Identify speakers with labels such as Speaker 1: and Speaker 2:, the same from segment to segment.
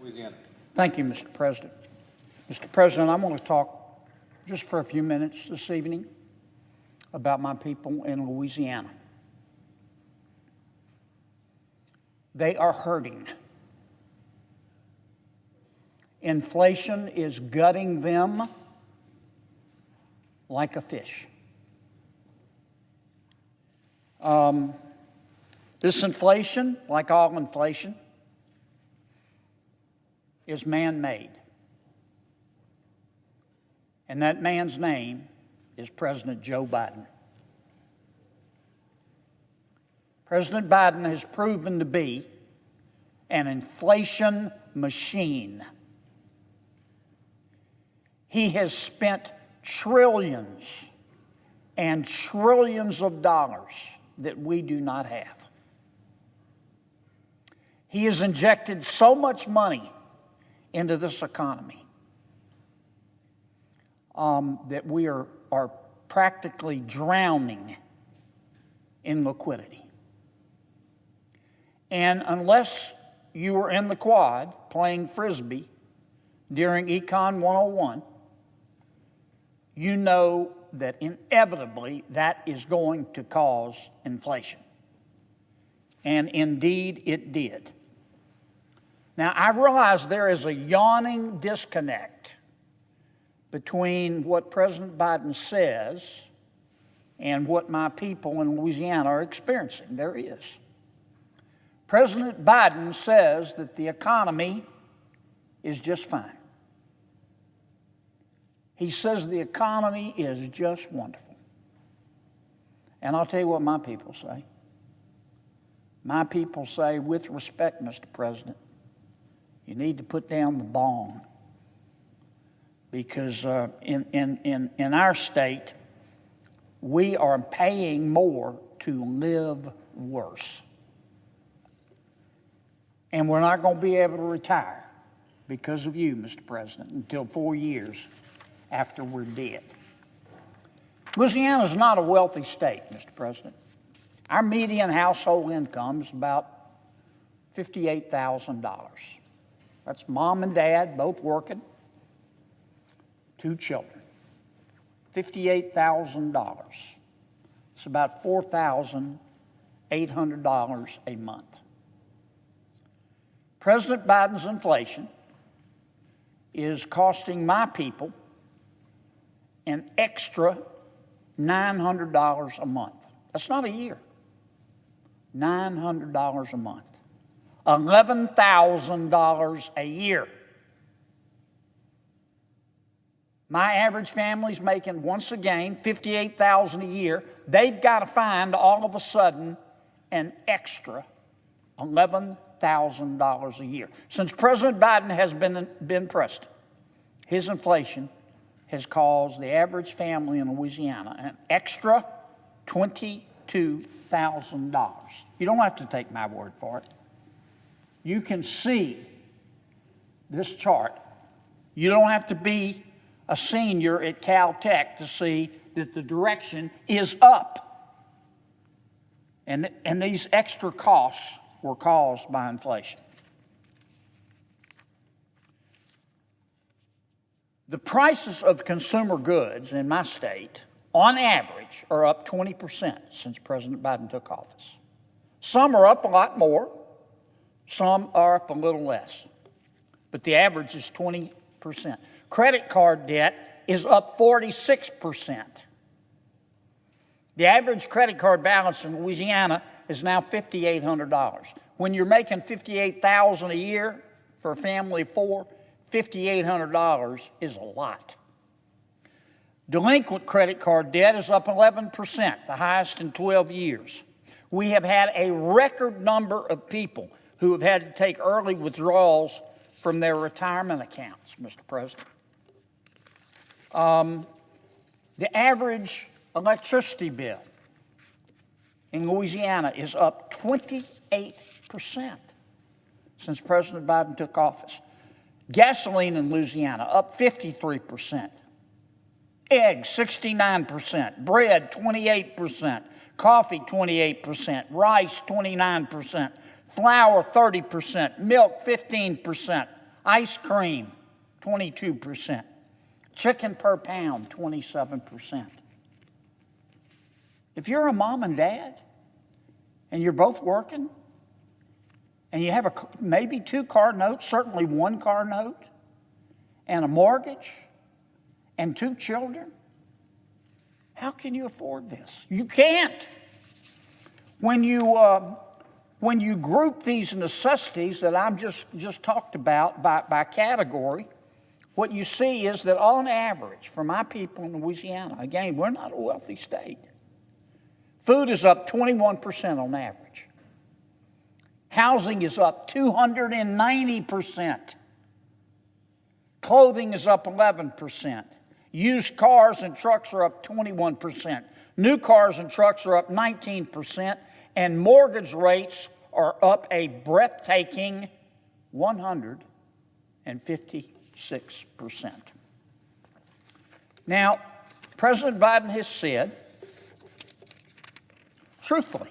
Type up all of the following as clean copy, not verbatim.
Speaker 1: Louisiana.
Speaker 2: Thank you, Mr. President. Mr. President, I'm going to talk just for a few minutes this evening about my people in Louisiana. They are hurting. Inflation is gutting them like a fish. This inflation, like all inflation, is man-made. And that man's name is President Joe Biden. President Biden has proven to be an inflation machine. He has spent trillions and trillions of dollars that we do not have. He has injected so much money into this economy that we are practically drowning in liquidity. And unless you were in the quad playing Frisbee during Econ 101, you know that inevitably that is going to cause inflation. And indeed it did. Now, I realize there is a yawning disconnect between what President Biden says and what my people in Louisiana are experiencing. There is. President Biden says that the economy is just fine. He says the economy is just wonderful. And I'll tell you what my people say. My people say, with respect, Mr. President, you need to put down the bong. Because in our state, we are paying more to live worse. And we're not going to be able to retire because of you, Mr. President, until 4 years after we're dead. Louisiana is not a wealthy state, Mr. President. Our median household income is about $58,000. That's mom and dad both working, 2 children. $58,000. It's about $4,800 a month. President Biden's inflation is costing my people an extra $900 a month. That's not a year. $900 a month. $11,000 a year. My average family's making, once again, $58,000 a year. They've got to find, all of a sudden, an extra $11,000 a year. Since President Biden has been president, his inflation has caused the average family in Louisiana an extra $22,000. You don't have to take my word for it. You can see this chart. You don't have to be a senior at Caltech to see that the direction is up. And these extra costs were caused by inflation. The prices of consumer goods in my state, on average, are up 20% since President Biden took office. Some are up a lot more. Some are up a little less. But the average is 20%. Credit card debt is up 46%. The average credit card balance in Louisiana is now $5,800. When you're making $58,000 a year for a family of 4, $5,800 is a lot. Delinquent credit card debt is up 11%, the highest in 12 years. We have had a record number of people who have had to take early withdrawals from their retirement accounts, Mr. President. The average electricity bill in Louisiana is up 28% since President Biden took office. Gasoline in Louisiana up 53%. Eggs 69%. Bread 28%. Coffee 28%. Rice 29%. Flour 30%. Milk 15%. Ice cream, 22%. Chicken per pound, 27%. If you're a mom and dad, and you're both working, and you have maybe 2 car notes, certainly 1 car note, and a mortgage, and 2 children, how can you afford this? You can't. When you group these necessities that I'm just talked about by category, what you see is that on average, for my people in Louisiana, again, we're not a wealthy state, food is up 21% on average. Housing is up 290%. Clothing is up 11%. Used cars and trucks are up 21%. New cars and trucks are up 19%. And mortgage rates are up a breathtaking 156%. Now, President Biden has said, truthfully,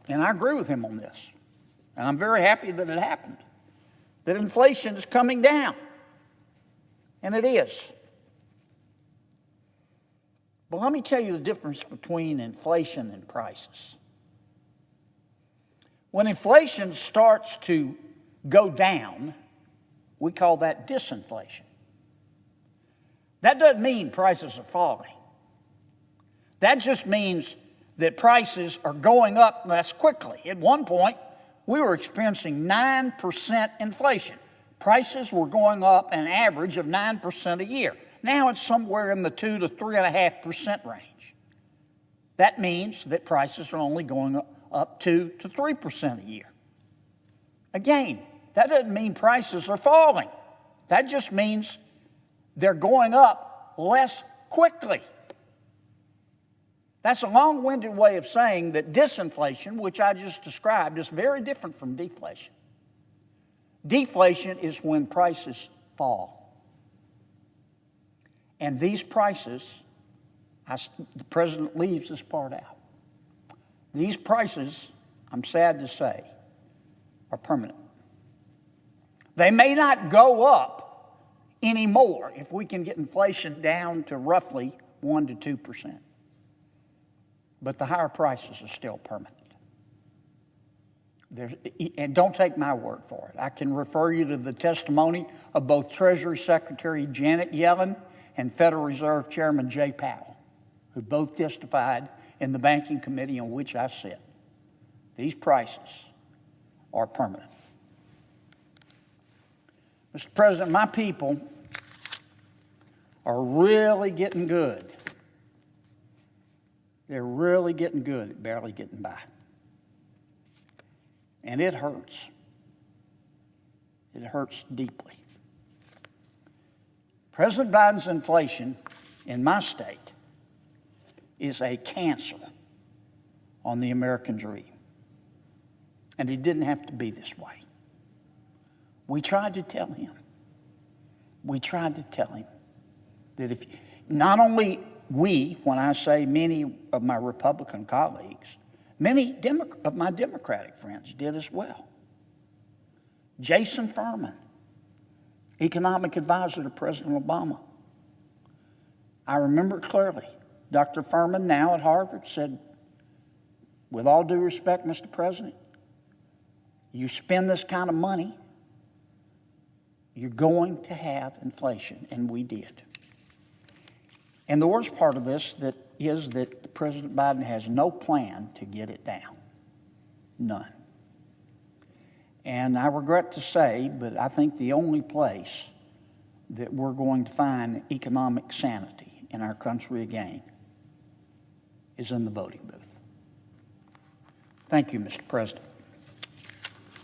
Speaker 2: and I agree with him on this, and I'm very happy that it happened, that inflation is coming down. And it is. But let me tell you the difference between inflation and prices. When inflation starts to go down, we call that disinflation. That doesn't mean prices are falling. That just means that prices are going up less quickly. At one point, we were experiencing 9% inflation. Prices were going up an average of 9% a year. Now it's somewhere in the 2 to 3.5% range. That means that prices are only going up 2 to 3% a year. Again, that doesn't mean prices are falling. That just means they're going up less quickly. That's a long-winded way of saying that disinflation, which I just described, is very different from deflation. Deflation is when prices fall. And these prices, the president leaves this part out. These prices, I'm sad to say, are permanent. They may not go up anymore if we can get inflation down to roughly 1 to 2%. But the higher prices are still permanent. And don't take my word for it. I can refer you to the testimony of both Treasury Secretary Janet Yellen and Federal Reserve Chairman Jay Powell, who both testified in the banking committee on which I sit. These prices are permanent. Mr. President, my people are really getting good. They're really getting good at barely getting by. And it hurts. It hurts deeply. President Biden's inflation in my state is a cancer on the American dream. And it didn't have to be this way. We tried to tell him. We tried to tell him that if not only we, when I say many of my Republican colleagues, many of my Democratic friends did as well. Jason Furman, economic advisor to President Obama. I remember clearly, Dr. Furman, now at Harvard, said, with all due respect, Mr. President, you spend this kind of money, you're going to have inflation, and we did. And the worst part of this is that President Biden has no plan to get it down. None. And I regret to say, but I think the only place that we're going to find economic sanity in our country again is in the voting booth. Thank you, Mr. President.